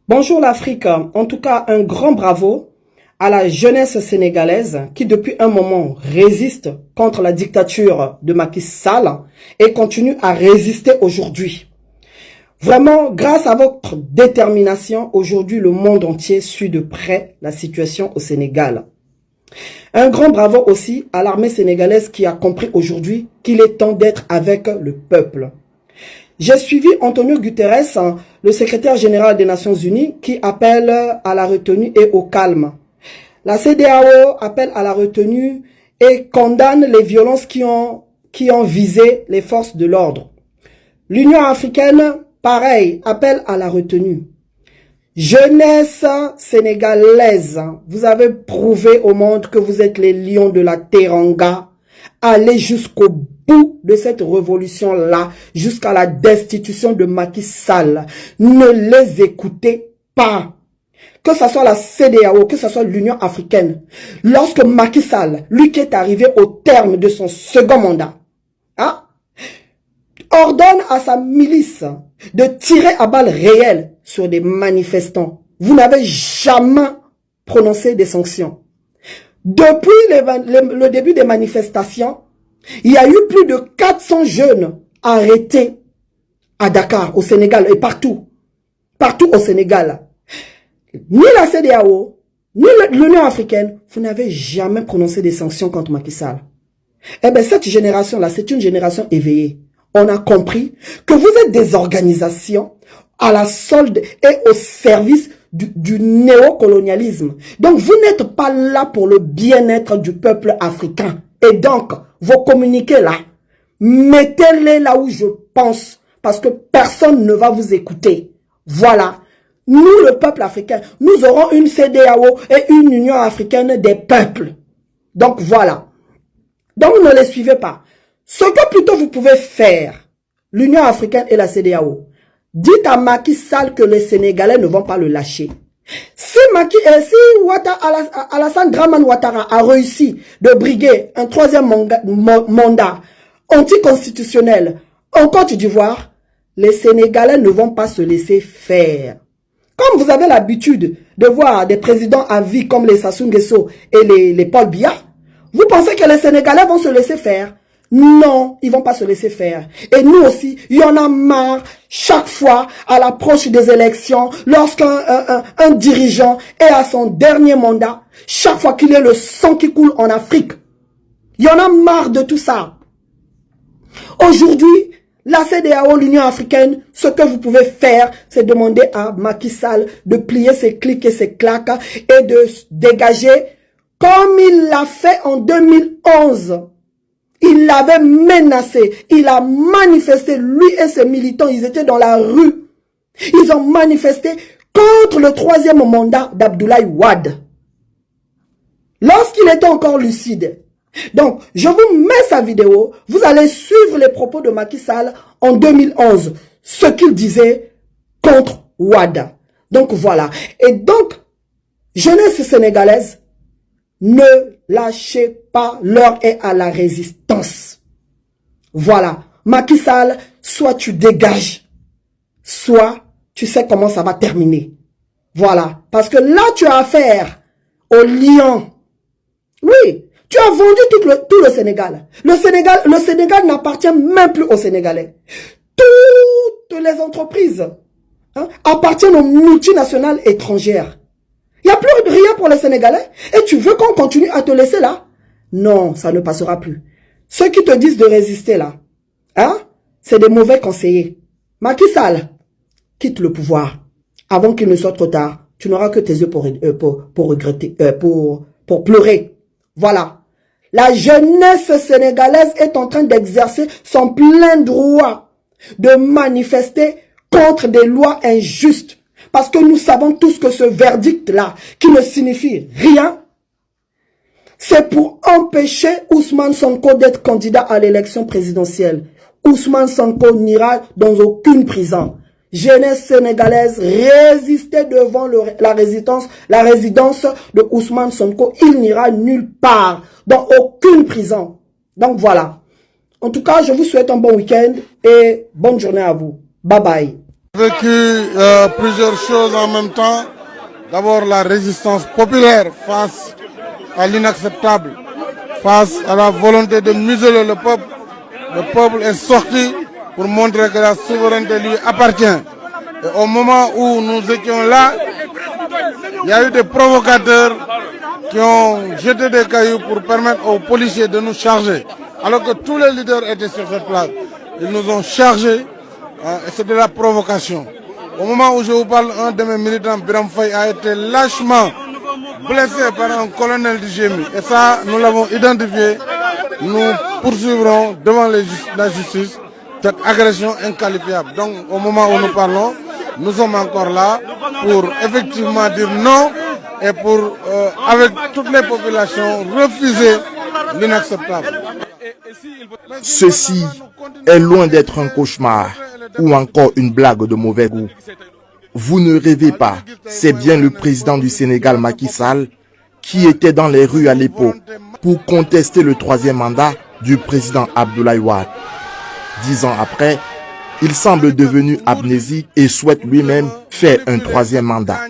Bonjour l'Afrique, en tout cas un grand bravo à la jeunesse sénégalaise qui depuis un moment résiste contre la dictature de Macky Sall et continue à résister aujourd'hui. Vraiment, grâce à votre détermination, aujourd'hui le monde entier suit de près la situation au Sénégal. Un grand bravo aussi à l'armée sénégalaise qui a compris aujourd'hui qu'il est temps d'être avec le peuple. J'ai suivi Antonio Guterres, le secrétaire général des Nations Unies, qui appelle à la retenue et au calme. La CEDEAO appelle à la retenue et condamne les violences qui ont visé les forces de l'ordre. L'Union africaine, pareil, appelle à la retenue. Jeunesse sénégalaise, vous avez prouvé au monde que vous êtes les lions de la Teranga. Allez jusqu'au bout de cette révolution-là, jusqu'à la destitution de Macky Sall. Ne les écoutez pas. Que ce soit la CEDEAO, que ce soit l'Union africaine. Lorsque Macky Sall, lui qui est arrivé au terme de son second mandat, ordonne à sa milice de tirer à balles réelles sur des manifestants. Vous n'avez jamais prononcé des sanctions. Depuis le début des manifestations, il y a eu plus de 400 jeunes arrêtés à Dakar, au Sénégal et partout. Partout au Sénégal. Ni la CEDEAO, ni l'Union africaine, vous n'avez jamais prononcé des sanctions contre Macky Sall. Eh bien, cette génération-là, c'est une génération éveillée. On a compris que vous êtes des organisations à la solde et au service du néocolonialisme. Donc, vous n'êtes pas là pour le bien-être du peuple africain. Et donc, vos communiqués là, mettez-les là où je pense, parce que personne ne va vous écouter. Voilà. Nous, le peuple africain, nous aurons une CEDEAO et une Union africaine des peuples. Donc, voilà. Donc, ne les suivez pas. Ce que plutôt vous pouvez faire, l'Union africaine et la CEDEAO, dites à Macky Sall que les Sénégalais ne vont pas le lâcher. Si Alassane Dramane Ouattara a réussi de briguer un troisième mandat anticonstitutionnel en Côte d'Ivoire, les Sénégalais ne vont pas se laisser faire. Comme vous avez l'habitude de voir des présidents à vie comme les Sassou Nguesso et les Paul Biya, vous pensez que les Sénégalais vont se laisser faire? Non, ils vont pas se laisser faire. Et nous aussi, il y en a marre chaque fois à l'approche des élections, lorsqu'un un dirigeant est à son dernier mandat, chaque fois qu'il y a le sang qui coule en Afrique. Il y en a marre de tout ça. Aujourd'hui, la CEDEAO, l'Union africaine, ce que vous pouvez faire, c'est demander à Macky Sall de plier ses clics et ses claques et de dégager comme il l'a fait en 2011. Il l'avait menacé, il a manifesté, lui et ses militants, ils étaient dans la rue. Ils ont manifesté contre le troisième mandat d'Abdoulaye Wade. Lorsqu'il était encore lucide. Donc, je vous mets sa vidéo, vous allez suivre les propos de Macky Sall en 2011, ce qu'il disait contre Wade. Donc voilà. Et donc, jeunesse sénégalaise, ne lâchez pas, l'heure est à la résistance. Voilà. Macky Sall, soit tu dégages, soit tu sais comment ça va terminer. Voilà. Parce que là, tu as affaire au lion. Oui. Tu as vendu tout le Sénégal. Le Sénégal n'appartient même plus aux Sénégalais. Toutes les entreprises appartiennent aux multinationales étrangères. Il n'y a plus rien pour les Sénégalais. Et tu veux qu'on continue à te laisser là? Non, ça ne passera plus. Ceux qui te disent de résister là, c'est des mauvais conseillers. Macky Sall, quitte le pouvoir. Avant qu'il ne soit trop tard, tu n'auras que tes yeux pour regretter, pour pleurer. Voilà. La jeunesse sénégalaise est en train d'exercer son plein droit de manifester contre des lois injustes. Parce que nous savons tous que ce verdict-là, qui ne signifie rien, c'est pour empêcher Ousmane Sonko d'être candidat à l'élection présidentielle. Ousmane Sonko n'ira dans aucune prison. Jeunesse sénégalaise, résistez devant la résidence de Ousmane Sonko. Il n'ira nulle part, dans aucune prison. Donc voilà. En tout cas, je vous souhaite un bon week-end et bonne journée à vous. Bye bye. Vécu plusieurs choses en même temps. D'abord la résistance populaire face à l'inacceptable, face à la volonté de museler le peuple. Le peuple est sorti pour montrer que la souveraineté lui appartient. Et au moment où nous étions là, il y a eu des provocateurs qui ont jeté des cailloux pour permettre aux policiers de nous charger. Alors que tous les leaders étaient sur cette place. Ils nous ont chargés et c'est de la provocation. Au moment où je vous parle, un de mes militants, Biram Faye, a été lâchement blessé par un colonel du GMI. Et ça, nous l'avons identifié. Nous poursuivrons devant la justice cette agression inqualifiable. Donc, au moment où nous parlons, nous sommes encore là pour effectivement dire non et pour, avec toutes les populations, refuser l'inacceptable. Ceci est loin d'être un cauchemar ou encore une blague de mauvais goût. Vous ne rêvez pas, c'est bien le président du Sénégal, Macky Sall, qui était dans les rues à l'époque pour contester le troisième mandat du président Abdoulaye Wade. 10 ans après, il semble devenu amnésique et souhaite lui-même faire un troisième mandat.